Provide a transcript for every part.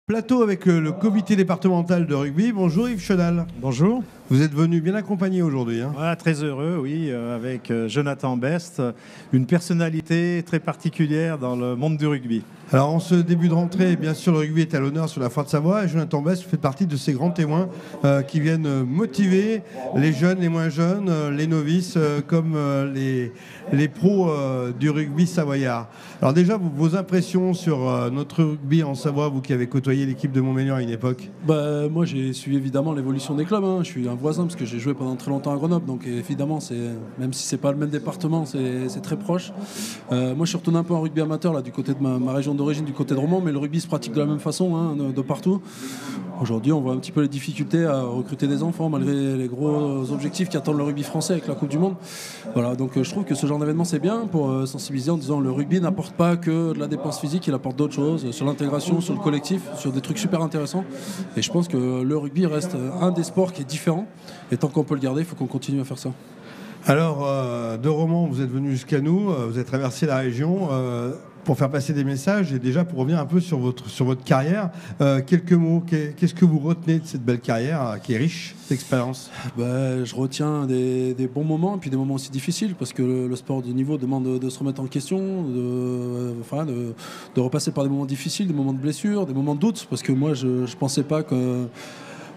Plateau avec le comité départemental de rugby. Bonjour Yves Chenal. Bonjour. Vous êtes venu bien accompagné aujourd'hui. Voilà, très heureux, oui, avec Jonathan Best, une personnalité très particulière dans le monde du rugby. Alors en ce début de rentrée, bien sûr, le rugby est à l'honneur sur la Foire de Savoie et Jonathan Best fait partie de ces grands témoins qui viennent motiver les jeunes, les moins jeunes, les novices, comme les pros du rugby savoyard. Alors déjà, vos impressions sur notre rugby en Savoie, vous qui avez côtoyé l'équipe de Montmélian à une époque? Moi, j'ai suivi évidemment l'évolution des clubs. Je suis un voisin parce que j'ai joué pendant très longtemps à Grenoble. Donc évidemment, même si c'est pas le même département, c'est très proche. Moi, je suis retourné un peu en rugby amateur là, du côté de ma région d'origine, du côté de Romans, mais le rugby se pratique de la même façon, de partout. Aujourd'hui, on voit un petit peu les difficultés à recruter des enfants malgré les gros objectifs qui attendent le rugby français avec la Coupe du Monde. Voilà, donc je trouve que ce genre d'événement c'est bien pour sensibiliser en disant le rugby n'apporte pas que de la dépense physique, il apporte d'autres choses, sur l'intégration, sur le collectif, sur des trucs super intéressants. Et je pense que le rugby reste un des sports qui est différent. Et tant qu'on peut le garder, il faut qu'on continue à faire ça. Alors, de Romans, vous êtes venu jusqu'à nous, vous avez traversé la région pour faire passer des messages. Et déjà, pour revenir un peu sur votre carrière, quelques mots, qu'est-ce que vous retenez de cette belle carrière qui est riche d'expérience? Je retiens des bons moments et puis des moments aussi difficiles parce que le sport de niveau demande de se remettre en question, de repasser par des moments difficiles, des moments de blessure, des moments de doute, parce que moi, je ne pensais pas que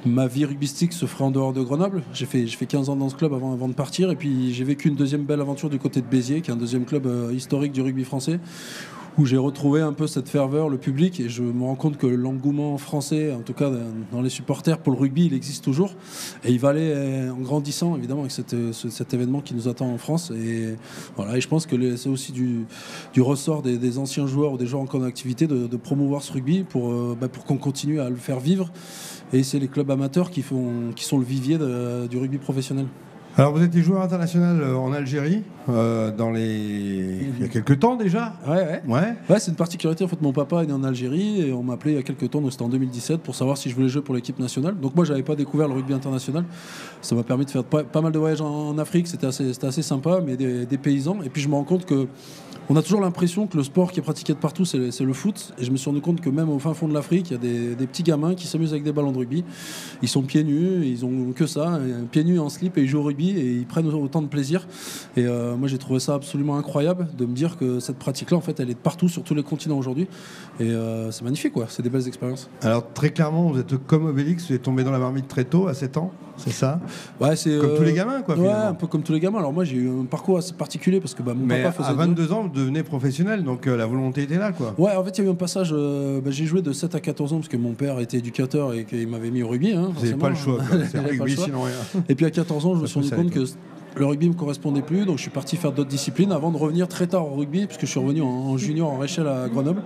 ma vie rugbystique se ferait en dehors de Grenoble. J'ai fait 15 ans dans ce club avant de partir. Et puis j'ai vécu une deuxième belle aventure du côté de Béziers, qui est un deuxième club historique du rugby français, où j'ai retrouvé un peu cette ferveur, le public. Et je me rends compte que l'engouement français, en tout cas dans les supporters pour le rugby, il existe toujours. Et il va aller en grandissant, évidemment, avec cet événement qui nous attend en France. Et voilà, et je pense que c'est aussi du ressort des anciens joueurs ou des joueurs encore en activité de promouvoir ce rugby pour qu'on continue à le faire vivre. Et c'est les clubs amateurs qui sont le vivier du rugby professionnel. Alors vous étiez joueur international en Algérie il y a quelques temps déjà. Ouais, c'est une particularité. En fait, mon papa est né en Algérie et on m'a appelé il y a quelques temps, donc c'était en 2017, pour savoir si je voulais jouer pour l'équipe nationale. Donc moi, j'avais pas découvert le rugby international. Ça m'a permis de faire pas mal de voyages en Afrique. C'était assez sympa, mais des paysans. Et puis je me rends compte que on a toujours l'impression que le sport qui est pratiqué de partout, c'est le foot. Et je me suis rendu compte que même au fin fond de l'Afrique, il y a des petits gamins qui s'amusent avec des ballons de rugby. Ils sont pieds nus, ils ont que ça, pieds nus en slip, et ils jouent au rugby et ils prennent autant de plaisir. Et moi, j'ai trouvé ça absolument incroyable de me dire que cette pratique-là, en fait, elle est de partout, sur tous les continents aujourd'hui. Et c'est magnifique, quoi. C'est des belles expériences. Alors, très clairement, vous êtes comme Obélix, vous êtes tombé dans la marmite très tôt, à 7 ans, c'est ça? Ouais, c'est comme tous les gamins, quoi. Ouais, finalement. un peu comme tous les gamins. Alors moi, j'ai eu un parcours assez particulier parce que mon papa faisait... à 22 ans, vous devenez professionnel, donc la volonté était là, quoi. Ouais, en fait, il y a eu un passage... j'ai joué de 7 à 14 ans parce que mon père était éducateur et qu'il m'avait mis au rugby. Vous n'avez pas le choix, quoi. C'est rugby, sinon rien. Et puis à 14 ans, je me suis rendu compte que le rugby ne me correspondait plus, donc je suis parti faire d'autres disciplines avant de revenir très tard au rugby, puisque je suis revenu en junior en Réchelle à Grenoble.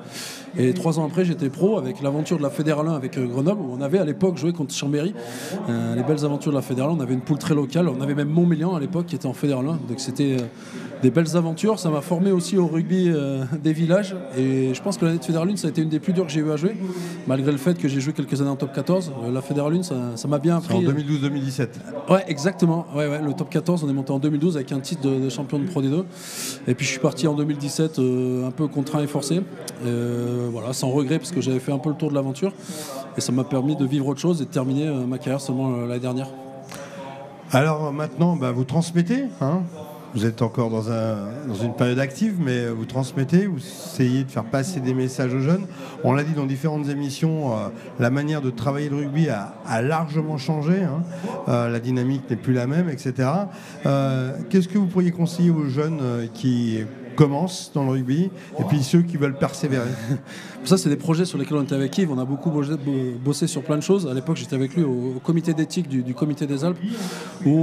Et 3 ans après, j'étais pro avec l'aventure de la Fédéral 1 avec Grenoble, où on avait à l'époque joué contre Chambéry. Les belles aventures de la Fédéral 1, on avait une poule très locale, on avait même Montmélian à l'époque qui était en Fédéral 1, donc c'était des belles aventures. Ça m'a formé aussi au rugby des villages, et je pense que l'année de Fédéral 1, ça a été une des plus dures que j'ai eu à jouer, malgré le fait que j'ai joué quelques années en top 14. La Fédéral 1, ça m'a bien appris. En 2012-2017. Ouais, exactement. Ouais, le top 14, on est monté en 2012 avec un titre de champion de Pro D2. Et puis je suis parti en 2017 un peu contraint et forcé. Voilà, sans regret parce que j'avais fait un peu le tour de l'aventure. Et ça m'a permis de vivre autre chose et de terminer ma carrière seulement l'année dernière. Alors maintenant, vous transmettez, hein. Vous êtes encore dans une période active, mais vous transmettez, vous essayez de faire passer des messages aux jeunes. On l'a dit dans différentes émissions, la manière de travailler le rugby a largement changé. La dynamique n'est plus la même, etc. Qu'est-ce que vous pourriez conseiller aux jeunes qui commencent dans le rugby et puis ceux qui veulent persévérer? Ça, c'est des projets sur lesquels on était avec Yves. On a beaucoup bossé sur plein de choses. À l'époque, j'étais avec lui au comité d'éthique du comité des Alpes, où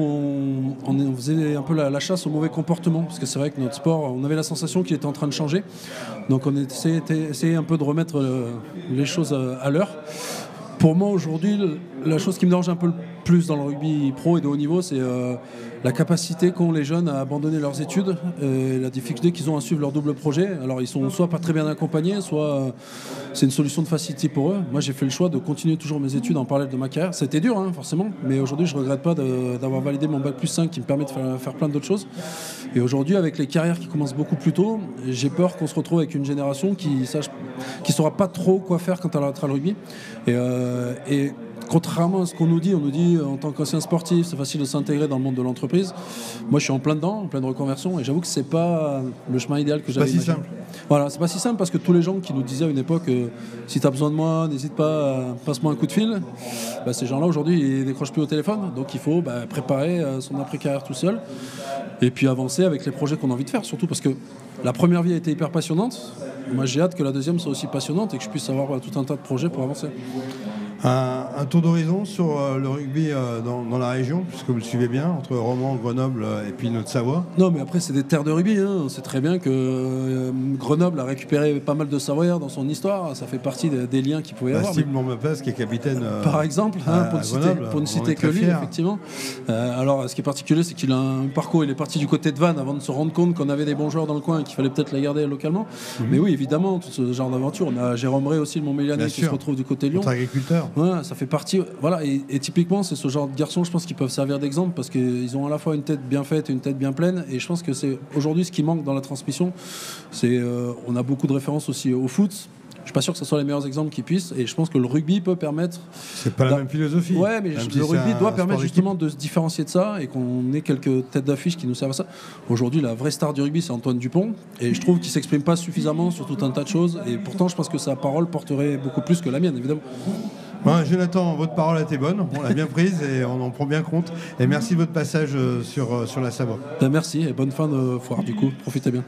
on faisait un peu la chasse au mauvais comportement, parce que c'est vrai que notre sport, on avait la sensation qu'il était en train de changer. Donc on essayait un peu de remettre les choses à l'heure. Pour moi, aujourd'hui, la chose qui me dérange un peu le plus dans le rugby pro et de haut niveau, c'est la capacité qu'ont les jeunes à abandonner leurs études, et la difficulté qu'ils ont à suivre leur double projet. Alors ils sont soit pas très bien accompagnés, soit c'est une solution de facilité pour eux. Moi j'ai fait le choix de continuer toujours mes études en parallèle de ma carrière. C'était dur forcément, mais aujourd'hui je regrette pas d'avoir validé mon bac plus 5 qui me permet de faire plein d'autres choses. Et aujourd'hui avec les carrières qui commencent beaucoup plus tôt, j'ai peur qu'on se retrouve avec une génération qui saura pas trop quoi faire quand elle arrêtera le rugby. Et contrairement à ce qu'on nous dit en tant qu'ancien sportif, c'est facile de s'intégrer dans le monde de l'entreprise. Moi, je suis en plein dedans, en pleine reconversion, et j'avoue que c'est pas le chemin idéal que j'avais imaginé. C'est pas si simple. Voilà, c'est pas si simple parce que tous les gens qui nous disaient à une époque si tu as besoin de moi, n'hésite pas, passe-moi un coup de fil. Ces gens-là aujourd'hui, ils décrochent plus au téléphone, donc il faut préparer son après-carrière tout seul et puis avancer avec les projets qu'on a envie de faire, surtout parce que la première vie a été hyper passionnante. Moi, j'ai hâte que la deuxième soit aussi passionnante et que je puisse avoir tout un tas de projets pour avancer. Un tour d'horizon sur le rugby dans la région, puisque vous le suivez bien, entre Romans, Grenoble et puis notre Savoie. Non, mais après, c'est des terres de rugby. On sait très bien que Grenoble a récupéré pas mal de Savoyards dans son histoire. Ça fait partie des liens qu'il pouvait y avoir. Steve Montmepes, qui est capitaine. Par exemple, pour ne citer que lui, effectivement. Alors, ce qui est particulier, c'est qu'il a un parcours. Il est parti du côté de Vannes avant de se rendre compte qu'on avait des bons joueurs dans le coin et qu'il fallait peut-être les garder localement. Mais oui, évidemment, tout ce genre d'aventure. On a Jérôme Ray aussi, le Montmélianais, qui se retrouve du côté de Lyon. Notre agriculteur. Ouais, ça fait partie. Voilà, et typiquement, c'est ce genre de garçons, je pense, qui peuvent servir d'exemple parce qu'ils ont à la fois une tête bien faite et une tête bien pleine. Et je pense que c'est aujourd'hui ce qui manque dans la transmission. C'est, on a beaucoup de références aussi au foot. Je suis pas sûr que ce soit les meilleurs exemples qui puissent. Et je pense que le rugby peut permettre. C'est pas la même philosophie. Ouais, mais le rugby doit permettre justement de se différencier de ça et qu'on ait quelques têtes d'affiche qui nous servent à ça. Aujourd'hui, la vraie star du rugby, c'est Antoine Dupont. Et je trouve qu'il s'exprime pas suffisamment sur tout un tas de choses. Et pourtant, je pense que sa parole porterait beaucoup plus que la mienne, évidemment. Jonathan, votre parole a été bonne, on l'a bien prise et on en prend bien compte. Et merci de votre passage sur la Savoie. Merci et bonne fin de foire du coup, profitez bien.